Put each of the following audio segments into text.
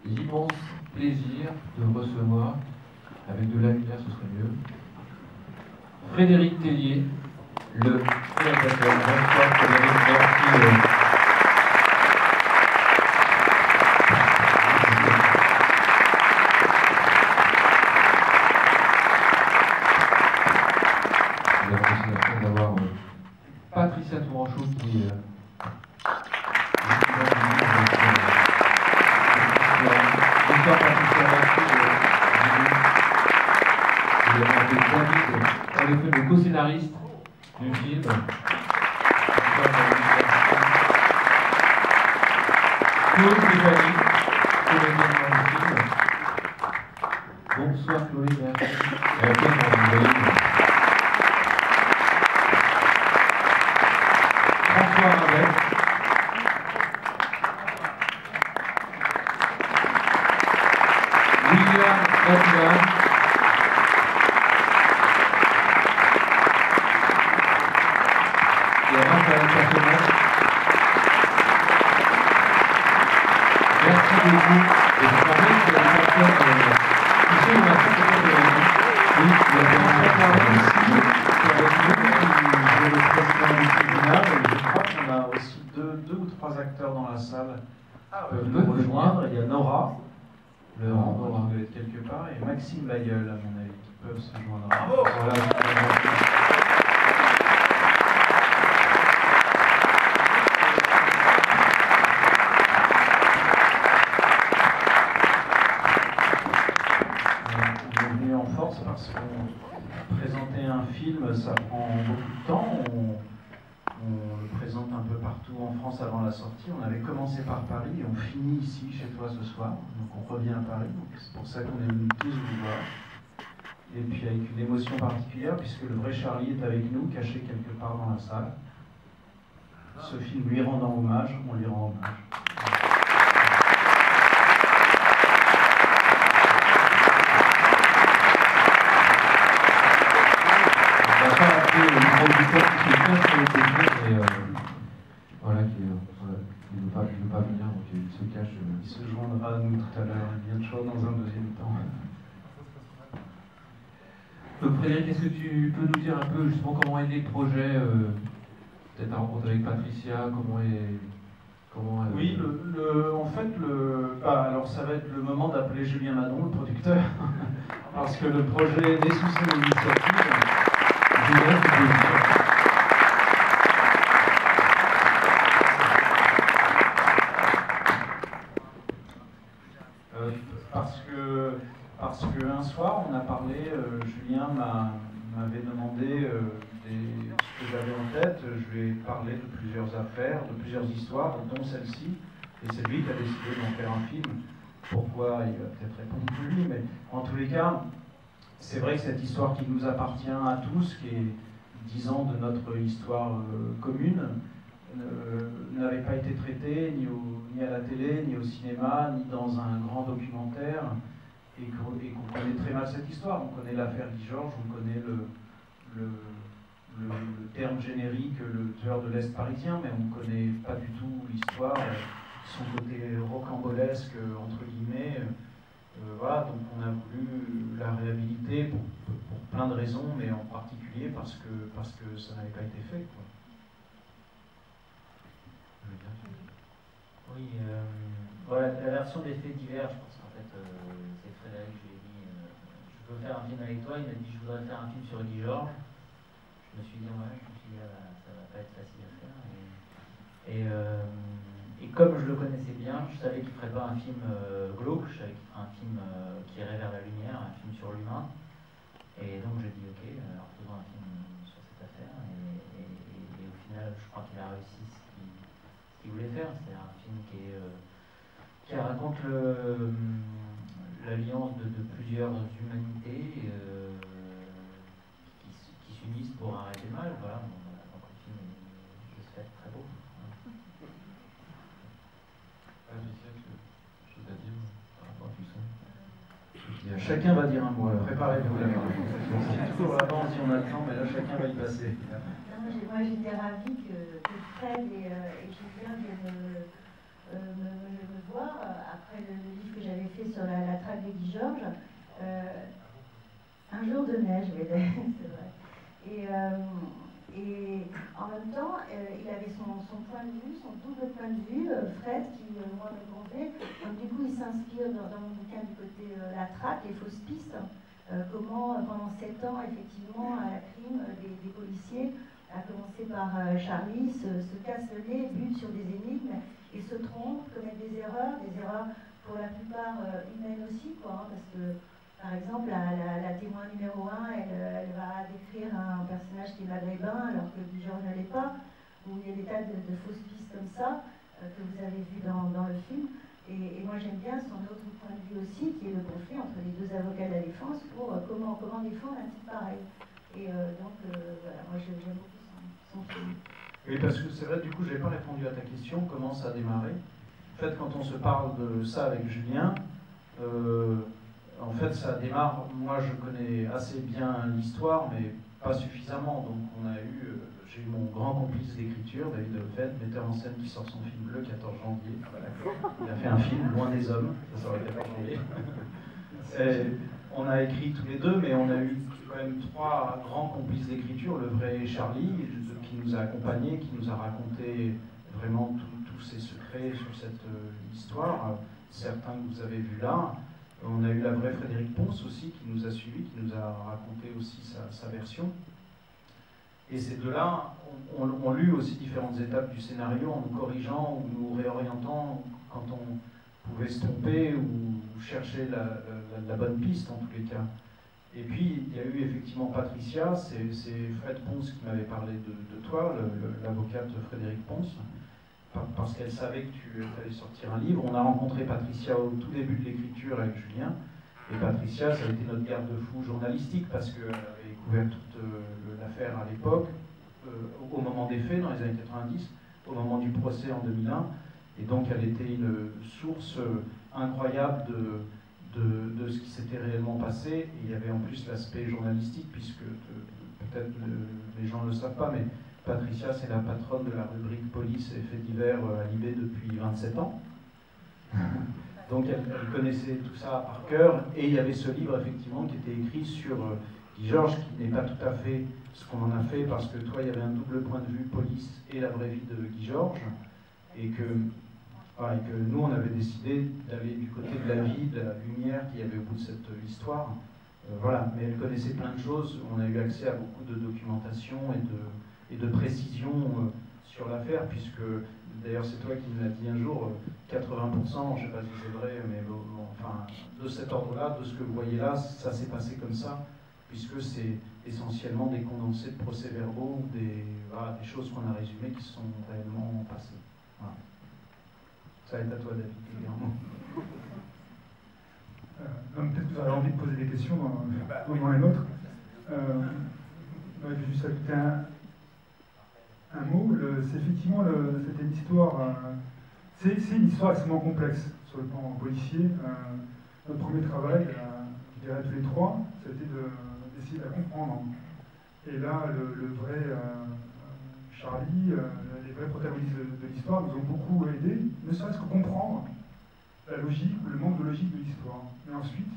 l'immense plaisir de recevoir, avec de la lumière ce serait mieux, Frédéric Tellier, le réalisateur. Bonsoir Frédéric, merci. Nous avons aussi la chance d'avoir Patricia Touranchot qui bonsoir Patricia, merci en effet le co-scénariste du film. Claude Stéphanie, comédienne dans le film. Bonsoir Chloé, merci. François Rabel. William Bachelard. Et Raphaël Personnage. Merci beaucoup. Et je rappelle que les personnes qui sont dans la salle de oui, il y a un président ici, le président du tribunal, et je crois qu'on a aussi deux ou trois acteurs dans la salle qui peuvent nous rejoindre. Il y a Nora. Nora doit être quelque part, et Maxime Bayeul, à mon avis, qui peuvent se joindre. Bravo. Voilà. On est venu en force parce qu'on présenter un film, ça prend beaucoup de temps. On le présente un peu partout en France avant la sortie. On avait commencé par Paris et on finit ici, chez toi, ce soir. Donc on revient à Paris. C'est pour ça qu'on est venus tous vous voir. Et puis avec une émotion particulière, puisque le vrai Charlie est avec nous, caché quelque part dans la salle. Ce film lui rendant hommage, on lui rend hommage. On va pas appeler le producteur qui se cache sur le côté, mais voilà, qui ne veut pas venir, donc il se cache. Il se joindra à nous tout à l'heure, il vient de chaud dans un deuxième temps. Donc Frédéric, est-ce que tu peux nous dire un peu justement comment est né le projet, peut-être la rencontre avec Patricia, Oui, en fait, alors ça va être le moment d'appeler Julien Madon, le producteur, parce que le projet est né sous son initiative. Julien, tu peux dire. Parce qu'un soir, on a parlé, Julien m'avait demandé ce que j'avais en tête. Je lui ai parlé de plusieurs affaires, de plusieurs histoires, dont celle-ci. Et c'est lui qui a décidé d'en faire un film. Pourquoi? Il va peut-être répondre plus lui, mais en tous les cas, c'est vrai que cette histoire qui nous appartient à tous, qui est 10 ans de notre histoire commune, n'avait pas été traitée ni à la télé, ni au cinéma, ni dans un grand documentaire. Et qu'on connaît très mal cette histoire. On connaît l'affaire Guy Georges, on connaît le terme générique, le tueur de l'Est parisien, mais on ne connaît pas du tout l'histoire, son côté rocambolesque, entre guillemets. Voilà, donc on a voulu la réhabiliter pour plein de raisons, mais en particulier parce que ça n'avait pas été fait, quoi. Oui, voilà, la version des faits divers, je pense qu'en fait, c'est Frédéric, je lui ai dit, je veux faire un film avec toi, il m'a dit, je voudrais faire un film sur Guy Georges. Je me suis dit, ouais, ça va pas être facile à faire. Et comme je le connaissais bien, je savais qu'il ne ferait pas un film glauque, je savais qu'il ferait un film qui irait vers la lumière, un film sur l'humain. Et donc j'ai dit, ok, alors faisons un film sur cette affaire. Et au final, je crois qu'il a réussi ce qu'il voulait faire, c'est un film qui raconte l'alliance de plusieurs humanités qui s'unissent pour arrêter le mal. Voilà, donc le film est, j'espère, très beau. Chose à dire par rapport à tout ça. Chacun va dire un mot, préparez-vous là. C'est toujours avant si on a le temps, mais là chacun va y passer. Moi j'étais ravie que Fred et Julien viennent me voir après le livre que j'avais traque de Guy Georges. Un jour de neige, c'est vrai. Et en même temps, il avait son point de vue, son double point de vue, Fred, qui, moi, me convait. Donc, du coup, il s'inspire dans mon bouquin du côté la traque, les fausses pistes. Comment, pendant 7 ans, effectivement, à la crime, des policiers, à commencer par Charlie, se cassent le nez, butent sur des énigmes et se trompent, commettent des erreurs pour la plupart humaines aussi, quoi, parce que, par exemple, la témoin numéro 1, elle va décrire un personnage qui est maghrébin, alors que Guy Georges ne l'est pas, où il y a des tas de fausses pistes comme ça, que vous avez vu dans le film. Et moi j'aime bien son autre point de vue aussi, qui est le conflit entre les deux avocats de la défense pour comment défendre un type pareil. Et donc voilà, moi j'aime beaucoup son film. Oui, parce que c'est vrai, du coup, je n'ai pas répondu à ta question, comment ça a démarré. En fait, quand on se parle de ça avec Julien, en fait, ça démarre, moi je connais assez bien l'histoire, mais pas suffisamment. Donc j'ai eu mon grand complice d'écriture, David Hoffed, metteur en scène qui sort son film le 14 janvier. Il a fait un film, Loin des hommes, ça sort le 14 janvier. On a écrit tous les deux, mais on a eu quand même 3 grands complices d'écriture. Le vrai Charlie, qui nous a accompagnés, qui nous a raconté vraiment tous ses secrets sur cette histoire, certains que vous avez vus là. On a eu la vraie Frédéric Ponce aussi, qui nous a suivis, qui nous a raconté aussi sa version. Et ces deux-là ont lu aussi différentes étapes du scénario en nous corrigeant ou nous réorientant quand on pouvait se tromper ou chercher la bonne piste en tous les cas. Et puis il y a eu effectivement Patricia, c'est Fred Ponce qui m'avait parlé de toi, l'avocate Frédéric Ponce, parce qu'elle savait que tu allais sortir un livre. On a rencontré Patricia au tout début de l'écriture avec Julien. Et Patricia, ça a été notre garde-fou journalistique parce qu'elle avait couvert toute l'affaire à l'époque, au moment des faits, dans les années 90, au moment du procès en 2001. Et donc elle était une source incroyable de ce qui s'était réellement passé. Et il y avait en plus l'aspect journalistique, puisque peut-être les gens ne le savent pas, mais Patricia, c'est la patronne de la rubrique police et faits divers à Libé depuis 27 ans. Donc elle connaissait tout ça par cœur, et il y avait ce livre effectivement qui était écrit sur Guy Georges, qui n'est pas tout à fait ce qu'on en a fait, parce que toi il y avait un double point de vue police et la vraie vie de Guy Georges, et que nous on avait décidé d'aller du côté de la vie, de la lumière qu'il y avait au bout de cette histoire. Voilà, mais elle connaissait plein de choses, on a eu accès à beaucoup de documentation et de précision sur l'affaire, puisque d'ailleurs c'est toi qui me l'as dit un jour, 80%, je ne sais pas si c'est vrai, mais enfin, de cet ordre-là, de ce que vous voyez là, ça s'est passé comme ça, puisque c'est essentiellement des condensés de procès-verbaux ou des choses qu'on a résumées qui sont réellement passées. Voilà. Ça va être à toi, David, évidemment. Peut-être que vous avez envie de poser des questions à un moment et l'autre. Je vais juste ajouter un mot. C'est effectivement c'était une histoire. C'est une histoire extrêmement complexe sur le plan policier. Notre premier travail, je dirais tous les 3, c'était d'essayer de la comprendre. Et là, le vrai Charlie, les vrais protagonistes de l'histoire nous ont beaucoup aidés, ne serait-ce que comprendre la logique ou le manque de logique de l'histoire. Mais ensuite,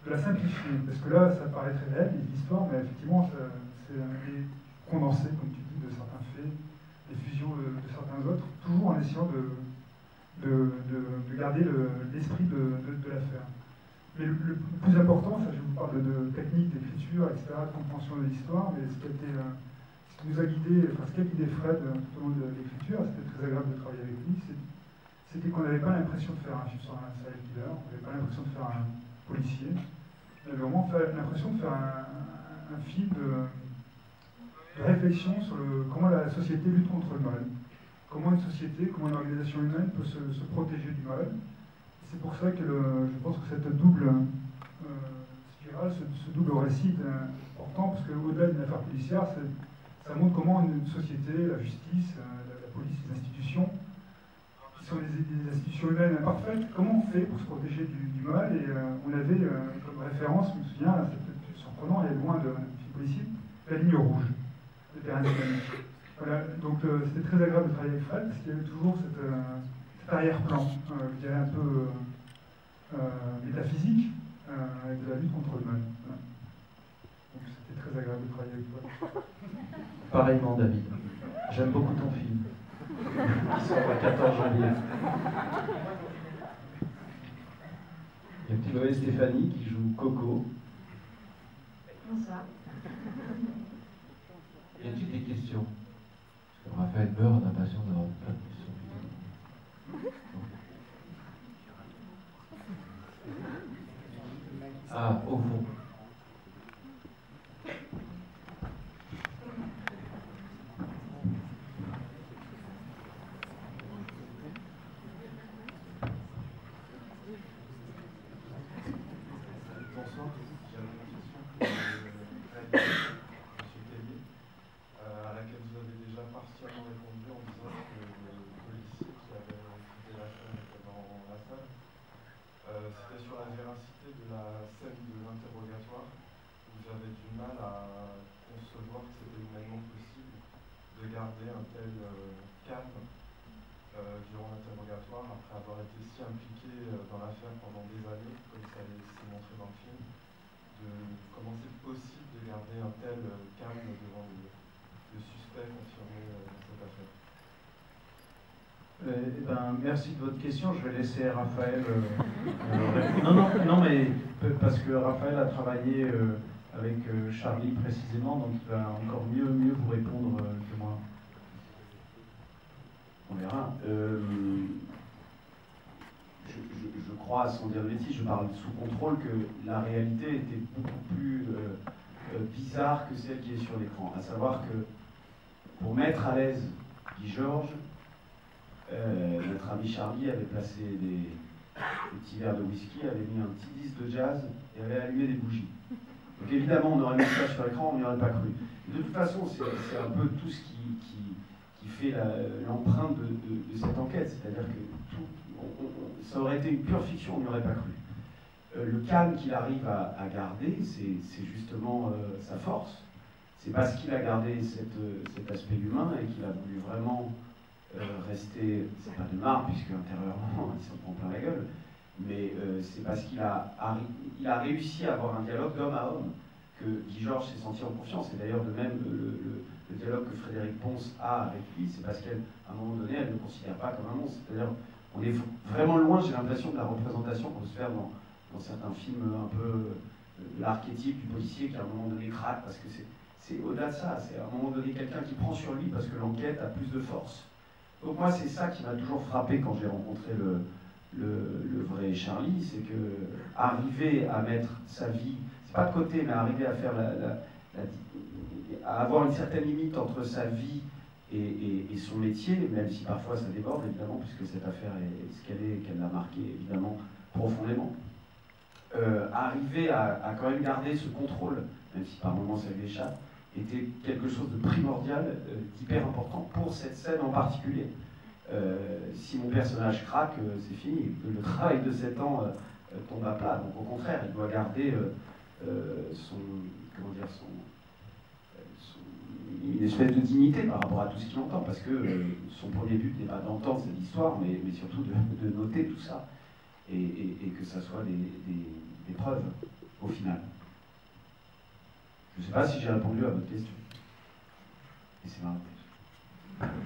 de la simplifier. Parce que là, ça paraît très réel, l'histoire, mais effectivement, c'est condensé, comme tu dis, de certains faits, des fusions de certains autres, toujours en essayant de garder l'esprit de l'affaire. Mais le plus important, ça je vous parle de technique, d'écriture, etc., de compréhension de l'histoire, mais ce qui nous a guidé, enfin ce qui a guidé Fred tout au long de l'écriture, c'était très agréable de travailler avec lui, c'était qu'on n'avait pas l'impression de faire un film sur un serial killer, on n'avait pas l'impression de faire un policier, on avait vraiment l'impression de faire un film de réflexion sur comment la société lutte contre le mal, comment une société, comment une organisation humaine peut se protéger du mal. C'est pour ça que je pense que cette double spirale, ce double récit est important, parce qu'au-delà d'une affaire policière, ça montre comment une société, la justice, la police, les institutions, qui sont des institutions humaines imparfaites, comment on fait pour se protéger du mal. Et on avait comme référence, je me souviens, c'est peut-être surprenant, elle est loin d'un film policier, la ligne rouge, le terrain dynamique. Voilà, donc c'était très agréable de travailler avec Fred, parce qu'il y avait toujours cet arrière-plan, je dirais un peu métaphysique, Pareillement, David. J'aime beaucoup ton film. Qui sort le 14 janvier. Il y a Chloé Stéphanie qui joue Coco. Bonsoir. Y a-t-il des questions? Parce que Raphaël meurt d'impatience d'avoir plein de questions. Ah, au fond. Bonsoir, j'avais une question pour M. Tellier, à laquelle vous avez déjà partiellement répondu en disant que le policier qui avait quitté la scène était dans la salle. C'était sur la véracité de la scène de l'interrogatoire, où j'avais du mal à concevoir que c'était humainement possible de garder un tel calme durant l'interrogatoire, après avoir été si impliqué dans l'affaire pendant des années, comme ça s'est montré dans le film, de comment c'est possible de garder un tel calme devant le suspect confirmé dans cette affaire. Merci de votre question. Je vais laisser Raphaël répondre. Non, mais parce que Raphaël a travaillé avec Charlie précisément, donc il va encore mieux vous répondre que moi. On verra. Je crois, sans dire de bêtises, je parle sous contrôle, que la réalité était beaucoup plus bizarre que celle qui est sur l'écran. À savoir que pour mettre à l'aise Guy Georges, notre ami Charlie avait placé des petits verres de whisky, avait mis un petit disque de jazz et avait allumé des bougies. Donc évidemment, on aurait mis ça sur l'écran, on n'y aurait pas cru. De toute façon, c'est un peu tout ce qui fait l'empreinte de cette enquête, c'est-à-dire que ça aurait été une pure fiction, on n'y aurait pas cru. Le calme qu'il arrive à garder, c'est justement sa force. C'est parce qu'il a gardé cet aspect humain et qu'il a voulu vraiment rester, c'est pas de marre, puisque intérieurement il s'en prend plein la gueule, mais c'est parce qu'il a réussi à avoir un dialogue d'homme à homme, que Guy Georges s'est senti en confiance, et d'ailleurs de même le dialogue que Frédéric Pons a avec lui, c'est parce qu'à un moment donné, elle ne le considère pas comme un monstre. C'est-à-dire, on est vraiment loin, j'ai l'impression, de la représentation qu'on peut se faire dans certains films un peu l'archétype du policier qui à un moment donné craque, parce que c'est au-delà de ça, c'est à un moment donné quelqu'un qui prend sur lui parce que l'enquête a plus de force. Donc moi, c'est ça qui m'a toujours frappé quand j'ai rencontré le vrai Charlie, c'est que arriver à mettre sa vie, c'est pas de côté, mais arriver à faire à avoir une certaine limite entre sa vie et son métier, même si parfois ça déborde évidemment, puisque cette affaire est ce qu'elle est, qu'elle l'a marqué évidemment profondément. Arriver à quand même garder ce contrôle, même si par moments ça lui échappe, était quelque chose de primordial, d'hyper important pour cette scène en particulier. Si mon personnage craque, c'est fini. Le travail de 7 ans tombe à plat. Donc au contraire, il doit garder une espèce de dignité par rapport à tout ce qu'il entend, parce que son premier but n'est pas d'entendre cette histoire, mais surtout de noter tout ça, et que ça soit des preuves au final. Je ne sais pas si j'ai répondu à votre question. Et c'est ma réponse.